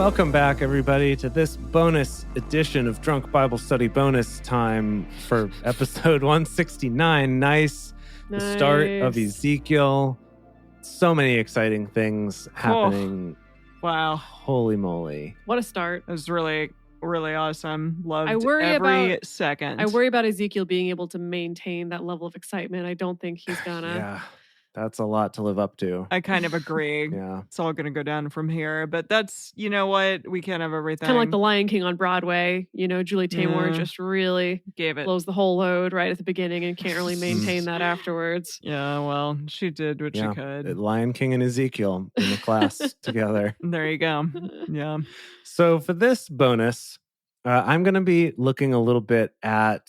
Welcome back, everybody, to this bonus edition of Drunk Bible Study bonus time for episode 169. Nice. The start of Ezekiel. So many exciting things happening. Wow. Holy moly. What a start. It was really, really awesome. Loved every second. I worry about Ezekiel being able to maintain that level of excitement. I don't think he's gonna. Yeah, that's a lot to live up to. I kind of agree. Yeah. It's all going to go down from here. But that's, you know what? We can't have everything. Kind of like The Lion King on Broadway. You know, Julie Taymor just really blows the whole load right at the beginning and can't really maintain that afterwards. Yeah, well, she did what she could. Lion King and Ezekiel in the class together. There you go. Yeah. So for this bonus, I'm going to be looking a little bit at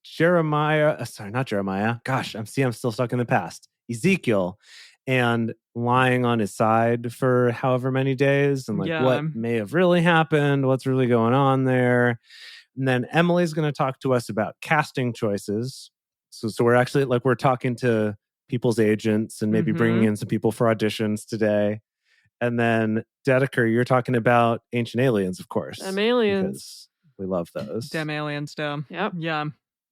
Jeremiah. Sorry, not Jeremiah. Gosh, I'm still stuck in the past. Ezekiel, and lying on his side for however many days, and what may have really happened, what's really going on there. And then Emily's going to talk to us about casting choices. So we're actually we're talking to people's agents and maybe bringing in some people for auditions today. And then Dedeker, you're talking about Ancient Aliens, of course. Aliens. We love those. Damn alien stuff. Yep. Yeah.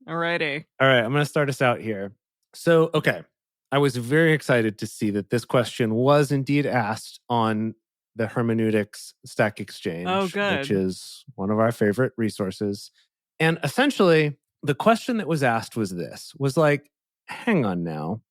Alrighty. All right. I'm going to start us out here. So, okay. I was very excited to see that this question was indeed asked on the Hermeneutics Stack Exchange. Oh, good. Which is one of our favorite resources. And essentially, the question that was asked was this, was like, hang on now.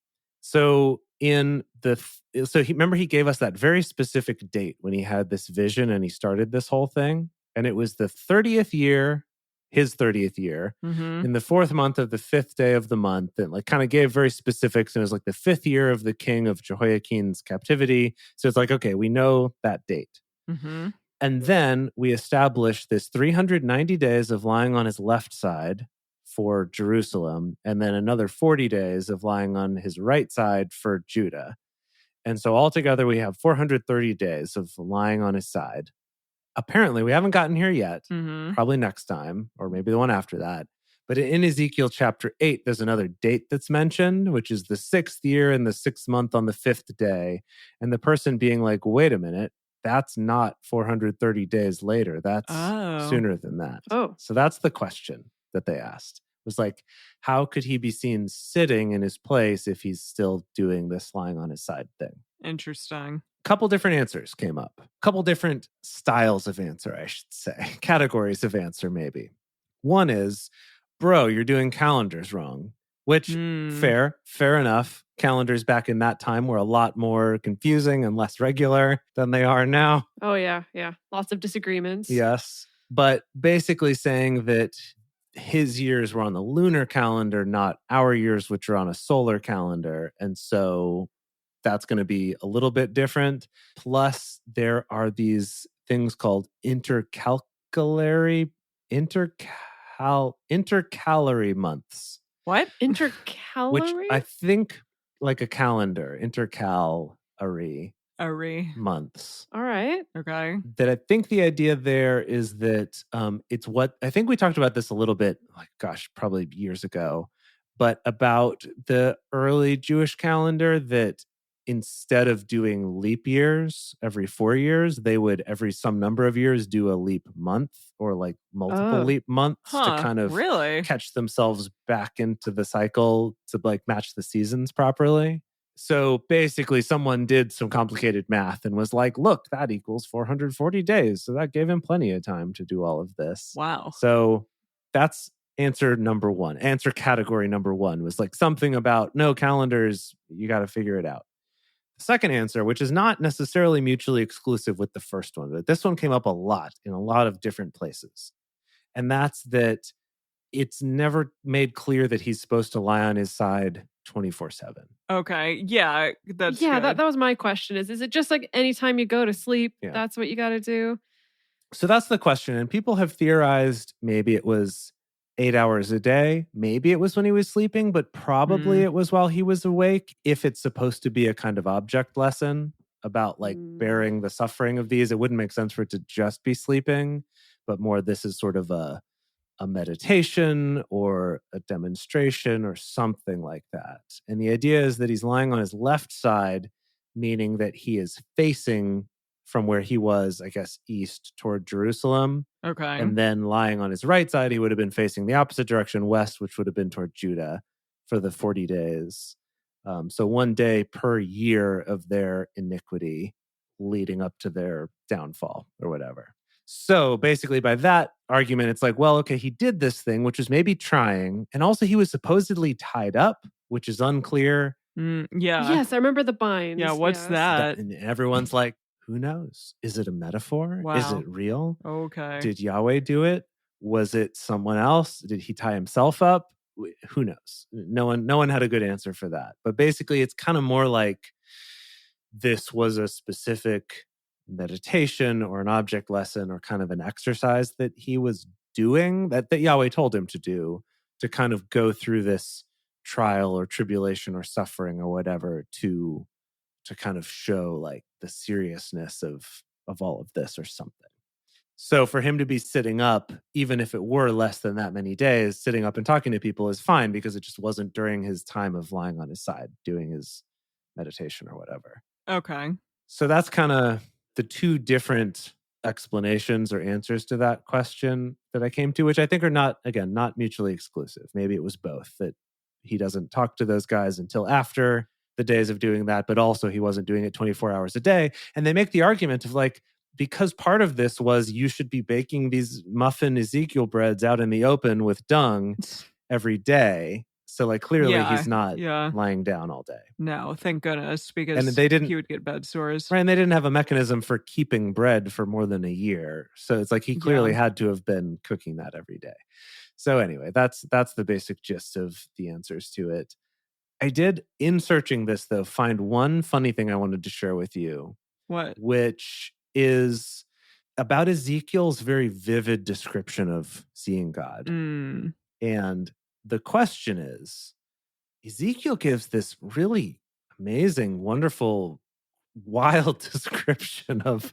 So remember he gave us that very specific date when he had this vision and he started this whole thing. And it was the 30th year, his 30th year, in the 4th month of the 5th day of the month. And kind of gave very specifics. And it was the 5th year of the king of Jehoiakim's captivity. So it's okay, we know that date. And then we established this 390 days of lying on his left side for Jerusalem. And then another 40 days of lying on his right side for Judah. And so altogether, we have 430 days of lying on his side. Apparently, we haven't gotten here yet. Probably next time, or maybe the one after that. But in Ezekiel chapter 8, there's another date that's mentioned, which is the 6th year and the 6th month on the 5th day. And the person being like, wait a minute, that's not 430 days later. That's sooner than that. Oh. So that's the question that they asked. It was how could he be seen sitting in his place if he's still doing this lying on his side thing? Interesting. Couple different answers came up. Couple different styles of answer, I should say. Categories of answer, maybe. One is, bro, you're doing calendars wrong. Which, fair enough. Calendars back in that time were a lot more confusing and less regular than they are now. Oh, yeah. Lots of disagreements. Yes. But basically saying that his years were on the lunar calendar, not our years, which are on a solar calendar. And so that's going to be a little bit different. Plus, there are these things called intercalary months. What? Intercalary? Which I think like a calendar, intercalary months. All right. Okay. That I think the idea there is that it's what I think we talked about this a little bit, probably years ago, but about the early Jewish calendar that instead of doing leap years every 4 years, they would every some number of years do a leap month or multiple leap months to kind of catch themselves back into the cycle to match the seasons properly. So basically someone did some complicated math and was like, look, that equals 440 days. So that gave him plenty of time to do all of this. Wow. So that's answer number one. Answer category number one was something about no calendars, you got to figure it out. The second answer, which is not necessarily mutually exclusive with the first one, but this one came up a lot in a lot of different places. And that's that it's never made clear that he's supposed to lie on his side 24/7. Okay. Yeah, that's good. That was my question. Is it just anytime you go to sleep, that's what you got to do? So that's the question. And people have theorized maybe it was 8 hours a day. Maybe it was when he was sleeping, but probably it was while he was awake. If it's supposed to be a kind of object lesson about bearing the suffering of these, it wouldn't make sense for it to just be sleeping, but more this is sort of a meditation or a demonstration or something like that. And the idea is that he's lying on his left side, meaning that he is facing from where he was, I guess, east toward Jerusalem. Okay. And then lying on his right side, he would have been facing the opposite direction, west, which would have been toward Judah for the 40 days. So 1 day per year of their iniquity leading up to their downfall or whatever. So basically by that argument, it's like, well, okay, he did this thing, which was maybe trying. And also he was supposedly tied up, which is unclear. Yeah. Yes, I remember the binds. Yeah, what's that? And everyone's like, who knows? Is it a metaphor? Wow. Is it real? Okay. Did Yahweh do it? Was it someone else? Did he tie himself up? Who knows? No one had a good answer for that. But basically, it's kind of more like this was a specific meditation or an object lesson or kind of an exercise that he was doing that Yahweh told him to do to kind of go through this trial or tribulation or suffering or whatever to kind of show like the seriousness of all of this or something. So for him to be sitting up, even if it were less than that many days, sitting up and talking to people is fine because it just wasn't during his time of lying on his side, doing his meditation or whatever. Okay. So that's kind of the two different explanations or answers to that question that I came to, which I think are not mutually exclusive. Maybe it was both, that he doesn't talk to those guys until after the days of doing that, but also he wasn't doing it 24 hours a day. And they make the argument of like, because part of this was you should be baking these muffin Ezekiel breads out in the open with dung every day. So like clearly he's not lying down all day. No, thank goodness, because and they didn't, he would get bed sores. Right, and they didn't have a mechanism for keeping bread for more than a year. So it's like he clearly had to have been cooking that every day. So anyway, that's the basic gist of the answers to it. I did, in searching this though, find one funny thing I wanted to share with you. What? Which is about Ezekiel's very vivid description of seeing God. And the question is, Ezekiel gives this really amazing, wonderful, wild description of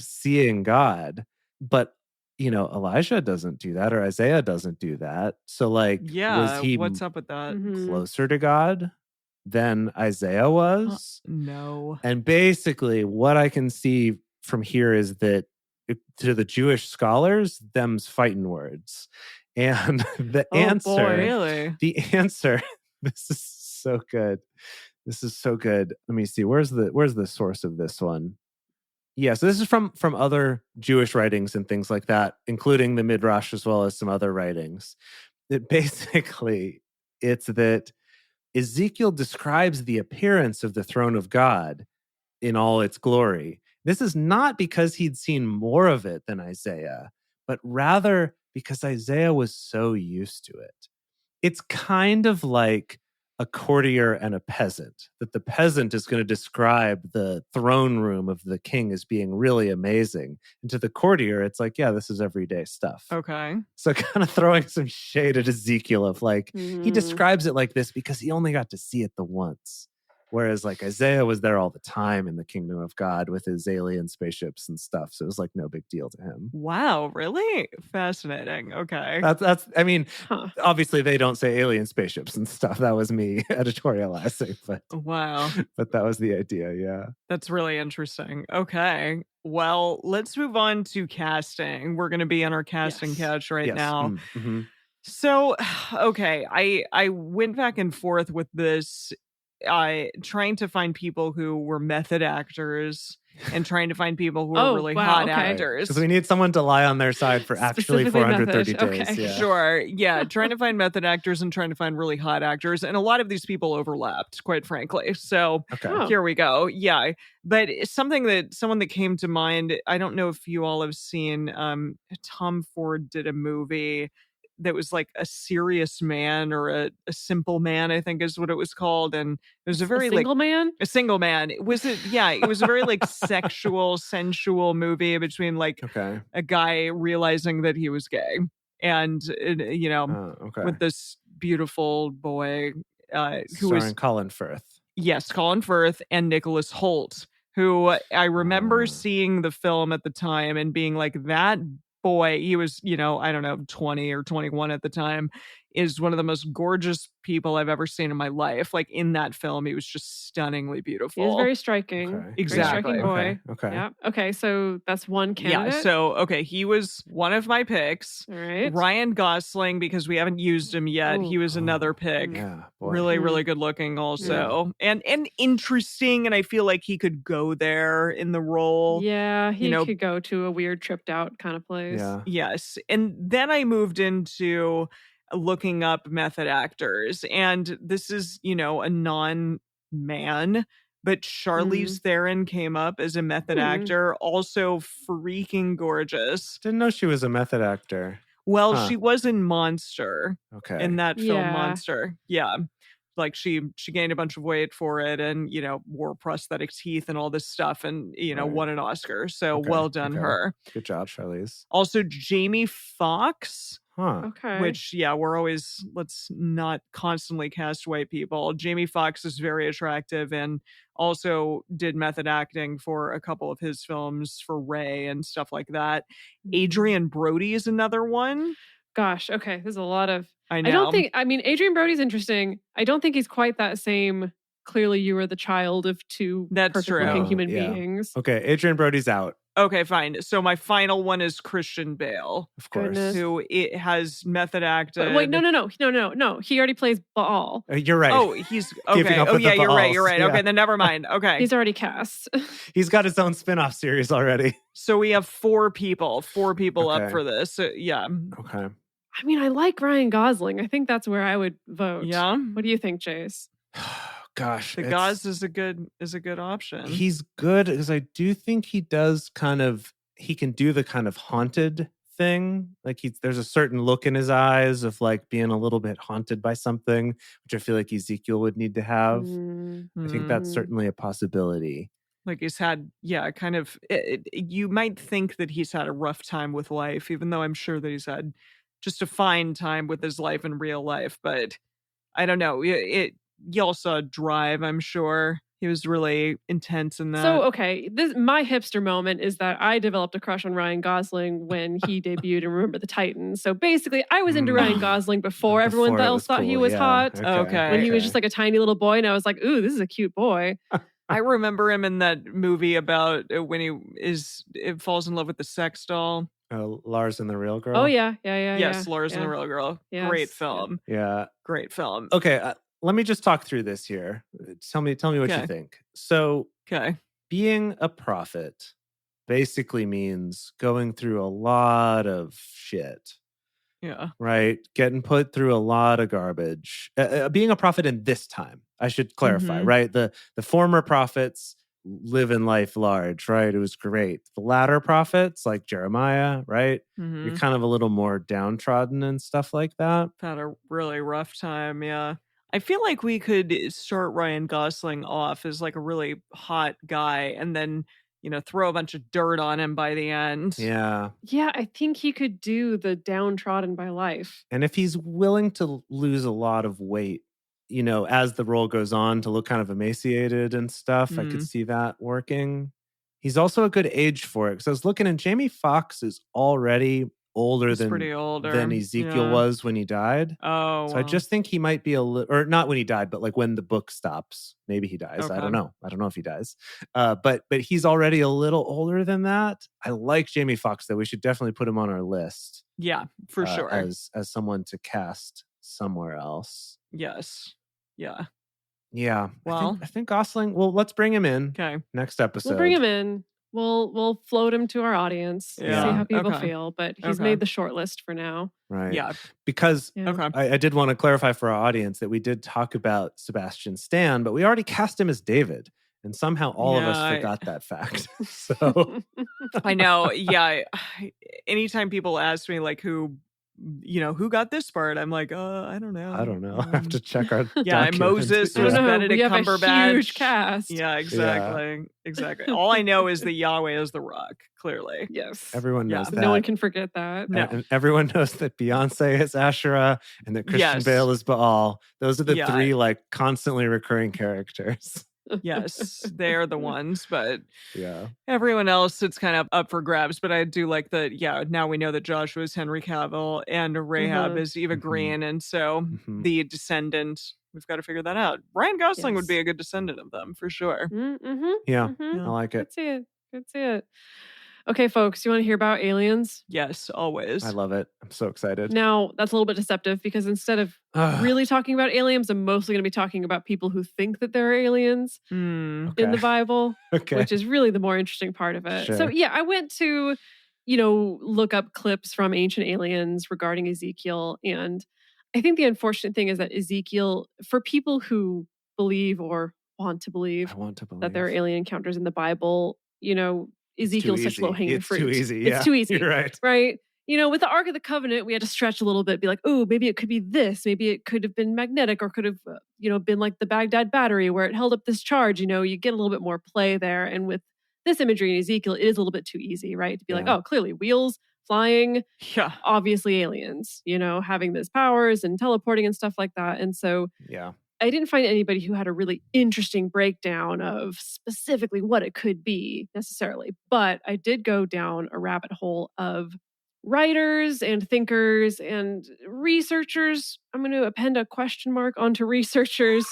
seeing God. But, Elijah doesn't do that, or Isaiah doesn't do that. So like, was he what's up with that? Closer to God than Isaiah was? No. And basically what I can see from here is that to the Jewish scholars, them's fighting words. And the answer, this is so good. This is so good. Let me see. Where's the source of this one? Yeah, so this is from other Jewish writings and things like that, including the Midrash as well as some other writings. That basically it's that Ezekiel describes the appearance of the throne of God in all its glory. This is not because he'd seen more of it than Isaiah, but rather because Isaiah was so used to it. It's kind of like a courtier and a peasant, that the peasant is going to describe the throne room of the king as being really amazing. And to the courtier, it's like, yeah, this is everyday stuff. Okay. So kind of throwing some shade at Ezekiel of like, he describes it like this because he only got to see it the once. Whereas like Isaiah was there all the time in the kingdom of God with his alien spaceships and stuff. So it was like no big deal to him. Wow, really? Fascinating. Okay. That's I mean, obviously they don't say alien spaceships and stuff. That was me editorializing, but wow. But that was the idea, yeah. That's really interesting. Okay. Well, let's move on to casting. We're going to be on our casting couch right now. Mm-hmm. So, okay, I went back and forth with this, trying to find people who were method actors and trying to find people who were really hot actors. Because we need someone to lie on their side for actually 430 days. Okay. Yeah. Sure. Yeah. Trying to find method actors and trying to find really hot actors. And a lot of these people overlapped, quite frankly. So here we go. Yeah. But someone that came to mind, I don't know if you all have seen, Tom Ford did a movie that was like A Serious Man or a Simple Man, I think is what it was called. And it was a very single man. A single man. It was a very like sexual, sensual movie between like a guy realizing that he was gay and, with this beautiful boy who was Colin Firth. Yes, Colin Firth and Nicholas Hoult, who I remember seeing the film at the time and being like, that boy, he was, 20 or 21 at the time, is one of the most gorgeous people I've ever seen in my life. Like in that film, he was just stunningly beautiful. He is very striking. Okay. Exactly. Very striking boy. Okay. Yeah. Okay, so that's one candidate. Yeah, so, okay, he was one of my picks. All right. Ryan Gosling, because we haven't used him yet, he was another pick. Yeah, boy. Really, really good looking also. And interesting, and I feel like he could go there in the role. Yeah, he could go to a weird tripped out kind of place. Yeah. Yes. And then I moved into looking up method actors. And this is, a non-man, but Charlize Theron came up as a method actor, also freaking gorgeous. Didn't know she was a method actor. Well, she was in Monster. Okay. In that film, Monster. Yeah. Like she gained a bunch of weight for it and, wore prosthetic teeth and all this stuff and, won an Oscar. So well done her. Good job, Charlize. Also, Jamie Foxx. Okay. Which, let's not constantly cast white people. Jamie Foxx is very attractive and also did method acting for a couple of his films for Ray and stuff like that. Adrian Brody is another one. Gosh, okay. There's a lot of... I know. Adrian Brody's interesting. I don't think he's quite that same... Clearly, you were the child of two perfect-looking human beings. Okay, Adrian Brody's out. Okay, fine. So my final one is Christian Bale. Of course. Goodness. Who it has method acted. But wait, no. He already plays Baal. You're right. Oh, he's okay. Oh, yeah, you're right. Yeah. Okay, then never mind. Okay. He's already cast. He's got his own spin-off series already. So we have four people up for this. So, yeah. Okay. I mean, I like Ryan Gosling. I think that's where I would vote. Yeah. What do you think, Chase? Gosh, the Gos is a good option. He's good because I do think he does he can do the kind of haunted thing. Like there's a certain look in his eyes of like being a little bit haunted by something, which I feel like Ezekiel would need to have. I think that's certainly a possibility. Like he's had, you might think that he's had a rough time with life, even though I'm sure that he's had just a fine time with his life in real life. But I don't know. Y'all saw Drive, I'm sure. He was really intense in that. So, okay, my hipster moment is that I developed a crush on Ryan Gosling when he debuted in Remember the Titans. So basically, I was into Ryan Gosling before everyone else thought he was hot. Okay. When he was just like a tiny little boy, and I was like, ooh, this is a cute boy. I remember him in that movie about when he falls in love with the sex doll. Lars and the Real Girl. Oh, yeah. Yes, Lars and the Real Girl. Yes. Great film. Yeah. Great film. Okay, let me just talk through this here. Tell me what you think. So, being a prophet basically means going through a lot of shit. Yeah. Right? Getting put through a lot of garbage. Being a prophet in this time, I should clarify, right? The former prophets live in life large, right? It was great. The latter prophets, like Jeremiah, right? You're kind of a little more downtrodden and stuff like that. Had a really rough time, yeah. I feel like we could start Ryan Gosling off as like a really hot guy and then, throw a bunch of dirt on him by the end. Yeah. Yeah, I think he could do the downtrodden by life. And if he's willing to lose a lot of weight, as the role goes on to look kind of emaciated and stuff, I could see that working. He's also a good age for it. Because I was looking and Jamie Foxx is already older than Ezekiel was when he died. Oh, so I just think he might be or not when he died, but like when the book stops, maybe he dies. Okay. I don't know if he dies. But he's already a little older than that. I like Jamie Foxx though. We should definitely put him on our list. Yeah, for sure. As someone to cast somewhere else. Yes. Yeah. Yeah. Well, I think Gosling. Well, let's bring him in. Okay. Next episode. We'll bring him in. We'll float him to our audience. Yeah. See how people feel. But he's made the short list for now. Right. Yeah. Because I did want to clarify for our audience that we did talk about Sebastian Stan, but we already cast him as David. And somehow all of us forgot that fact. So I know. Yeah. Anytime people ask me like who got this part, I'm like, I don't know. I have to check our Moses was Benedict Cumberbatch. A huge cast. Yeah, exactly. All I know is that Yahweh is the rock, clearly. Yes. Everyone knows that. No one can forget that. No. And everyone knows that Beyonce is Asherah and that Christian Bale is Baal. Those are the three like constantly recurring characters. Yes, they're the ones, but yeah, everyone else, it's kind of up for grabs. But I do like that, now we know that Joshua is Henry Cavill and Rahab is Eva Green. And so the descendant, we've got to figure that out. Ryan Gosling would be a good descendant of them, for sure. I like it. Could see it. Okay, folks, you want to hear about aliens? Yes, always. I love it. I'm so excited. Now, that's a little bit deceptive because instead of really talking about aliens, I'm mostly going to be talking about people who think that there are aliens in the Bible, which is really the more interesting part of it. Sure. So, I went to, look up clips from ancient aliens regarding Ezekiel. And I think the unfortunate thing is that Ezekiel, for people who believe or want to believe that there are alien encounters in the Bible, Ezekiel's such low-hanging fruit. It's too easy. Yeah. It's too easy. You're right. Right? With the Ark of the Covenant, we had to stretch a little bit, be like, oh, maybe it could be this. Maybe it could have been magnetic or could have, been like the Baghdad battery where it held up this charge. You get a little bit more play there. And with this imagery in Ezekiel, it is a little bit too easy, right? To be like, oh, clearly wheels, flying, obviously aliens, having those powers and teleporting and stuff like that. And so I didn't find anybody who had a really interesting breakdown of specifically what it could be necessarily, but I did go down a rabbit hole of writers and thinkers and researchers. I'm going to append a question mark onto researchers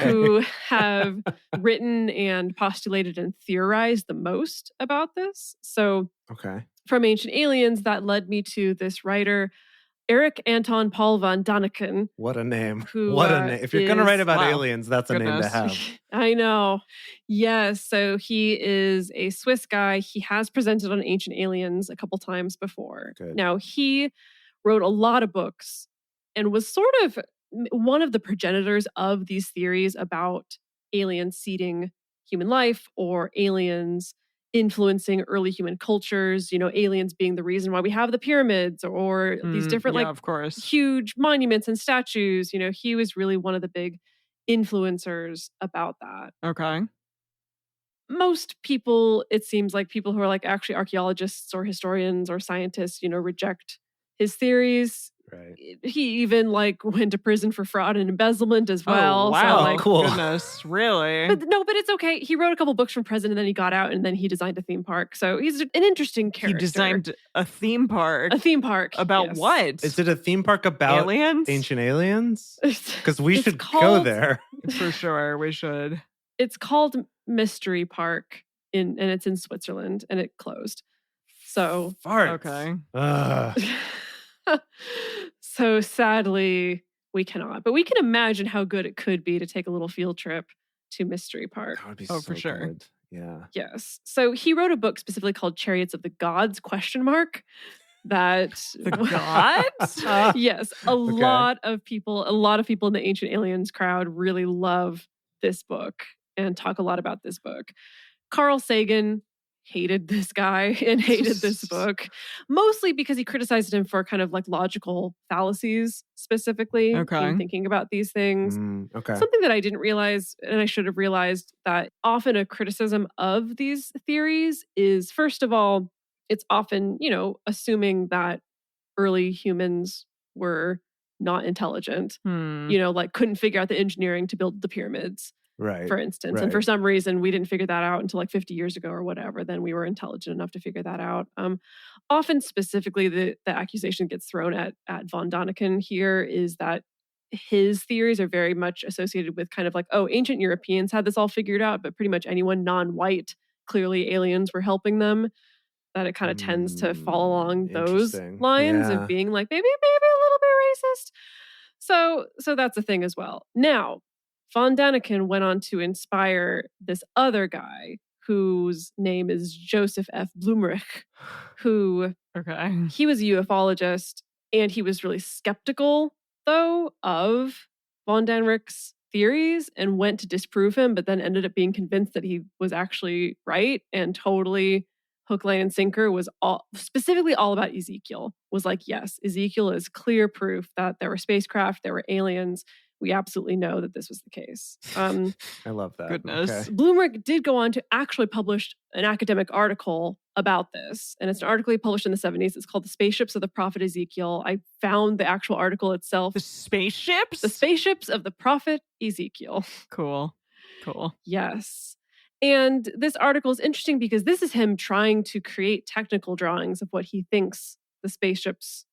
who have written and postulated and theorized the most about this. So from Ancient Aliens, that led me to this writer, Eric Anton Paul von Daniken. What a name. What a name. If you're going to write about aliens, that's a name to have. I know. Yes. So he is a Swiss guy. He has presented on Ancient Aliens a couple times before. Good. Now, he wrote a lot of books and was sort of one of the progenitors of these theories about aliens seeding human life or aliens influencing early human cultures, aliens being the reason why we have the pyramids or these different of course, huge monuments and statues. He was really one of the big influencers about that. Okay. Most people, it seems like people who are like actually archaeologists or historians or scientists, reject his theories. Right. He even went to prison for fraud and embezzlement as well. Oh, wow. So, cool. Goodness, really? But it's okay. He wrote a couple books from prison and then he got out and then he designed a theme park. So he's an interesting character. He designed a theme park. A theme park. About what? Is it a theme park about aliens? Ancient aliens? Because we should go there. For sure, we should. It's called Mystery Park and it's in Switzerland and it closed. So farts. Okay. So sadly, we cannot. But we can imagine how good it could be to take a little field trip to Mystery Park. That would be so for sure. Good. Yeah. Yes. So he wrote a book specifically called Chariots of the Gods, ? That the gods? Yes. A lot of people in the Ancient Aliens crowd really love this book and talk a lot about this book. Carl Sagan hated this guy and hated this book, mostly because he criticized him for kind of logical fallacies specifically in thinking about these things. Something that I didn't realize, and I should have realized, that often a criticism of these theories is, first of all, it's often, assuming that early humans were not intelligent, couldn't figure out the engineering to build the pyramids. Right. For instance. Right. And for some reason, we didn't figure that out until 50 years ago or whatever. Then we were intelligent enough to figure that out. Often, specifically, the accusation that gets thrown at von Daniken here is that his theories are very much associated with kind of ancient Europeans had this all figured out, but pretty much anyone non-white, clearly aliens were helping them. That it kind of tends to fall along those lines of being maybe a little bit racist. So that's a thing as well. Now, von Daniken went on to inspire this other guy whose name is Joseph F. Blumrich, who he was a ufologist and he was really skeptical, though, of von Daniken's theories and went to disprove him, but then ended up being convinced that he was actually right and totally hook, line, and sinker was specifically all about Ezekiel. Was yes, Ezekiel is clear proof that there were spacecraft, there were aliens. We absolutely know that this was the case. I love that. Goodness. Okay. Blumrich did go on to actually publish an academic article about this. And it's an article he published in the 70s. It's called The Spaceships of the Prophet Ezekiel. I found the actual article itself. The spaceships? The Spaceships of the Prophet Ezekiel. Cool. cool. Yes. And this article is interesting because this is him trying to create technical drawings of what he thinks the spaceships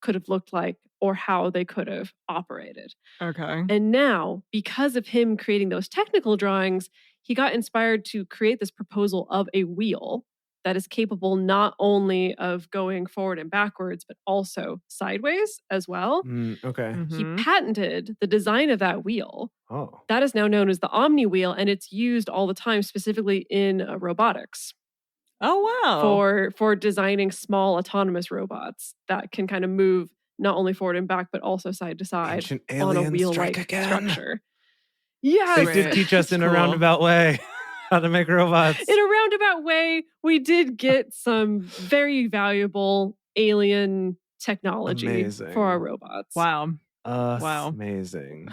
could have looked like or how they could have operated. Okay. And now, because of him creating those technical drawings, he got inspired to create this proposal of a wheel that is capable not only of going forward and backwards, but also sideways as well. Okay. He patented the design of that wheel. Oh. That is now known as the Omni wheel, and it's used all the time, specifically in robotics. Oh, wow. For designing small autonomous robots that can kind of move not only forward and back, but also side to side on a wheel-like structure. Yes. They did teach us in a roundabout way how to make robots. In a roundabout way, we did get some very valuable alien technology for our robots. Wow. Wow. Amazing.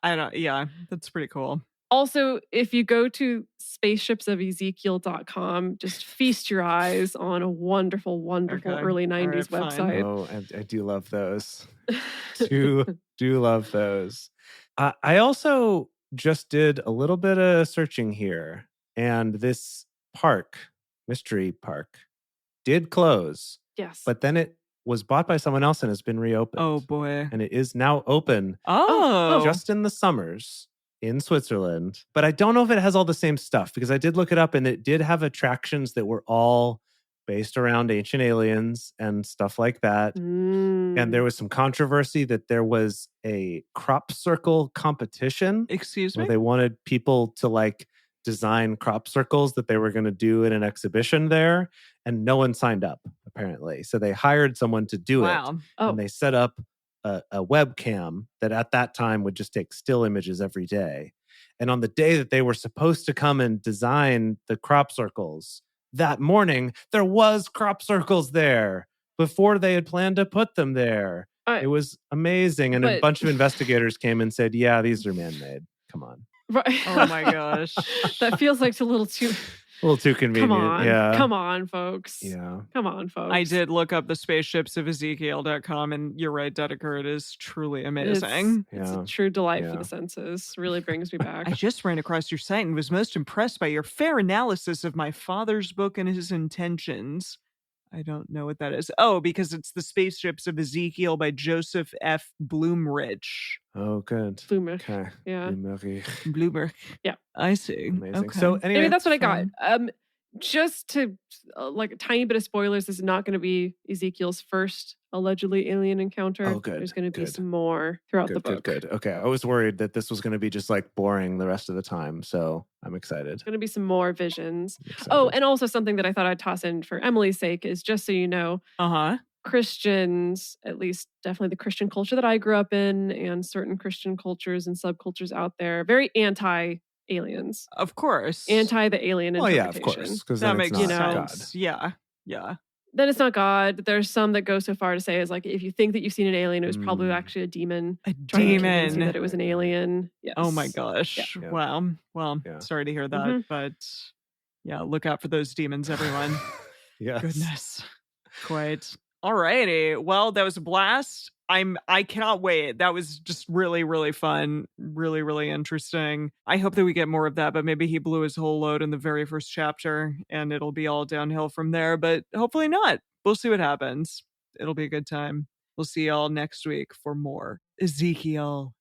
That's pretty cool. Also, if you go to spaceshipsofezekiel.com, just feast your eyes on a wonderful, wonderful early 90s website. Oh, I do love those. do love those. I also just did a little bit of searching here, and this mystery park, did close. Yes. But then it was bought by someone else and has been reopened. Oh, boy. And it is now open just in the summers in Switzerland. But I don't know if it has all the same stuff, because I did look it up and it did have attractions that were all based around ancient aliens and stuff like that. And there was some controversy that there was a crop circle competition. Excuse me? Where they wanted people to like design crop circles that they were going to do in an exhibition there. And no one signed up, apparently. So they hired someone to do it. And they set up a webcam that at that time would just take still images every day. And on the day that they were supposed to come and design the crop circles, that morning, there was crop circles there before they had planned to put them there. It was amazing. And a bunch of investigators came and said, yeah, these are man-made. Come on. Right. Oh my gosh. That feels like it's a little too convenient. Come on, folks. Yeah. Come on, folks. I did look up the spaceships of Ezekiel.com, and you're right, Dedeker, it is truly amazing. It's a true delight for the senses. Really brings me back. I just ran across your site and was most impressed by your fair analysis of my father's book and his intentions. I don't know what that is. Oh, because it's The Spaceships of Ezekiel by Joseph F. Bloomrich. Oh, good. Bloomrich. Okay. Yeah. Bloomrich. Yeah. I see. Amazing. Okay. So anyway, that's what I got. Just to like a tiny bit of spoilers, this is not going to be Ezekiel's first allegedly alien encounter. Oh, good. There's going to be some more throughout the book. Good. Okay. I was worried that this was going to be just like boring the rest of the time. So I'm excited. There's going to be some more visions. Oh, and also something that I thought I'd toss in for Emily's sake is just so you know, Christians, at least definitely the Christian culture that I grew up in and certain Christian cultures and subcultures out there, very anti-aliens. Of course. Anti the alien interpretation. Yeah, of course. Because that makes sense. God. Yeah. Then it's not God. There's some that go so far to say is like, if you think that you've seen an alien, it was probably actually a demon. Trying to convince you that it was an alien. Yes. Oh my gosh. Yeah. Wow. Well, sorry to hear that. But yeah, look out for those demons, everyone. Yes. Goodness. Quite. Alrighty. Well, that was a blast. I cannot wait. That was just really, really fun. Really, really interesting. I hope that we get more of that, but maybe he blew his whole load in the very first chapter and it'll be all downhill from there, but hopefully not. We'll see what happens. It'll be a good time. We'll see y'all next week for more Ezekiel.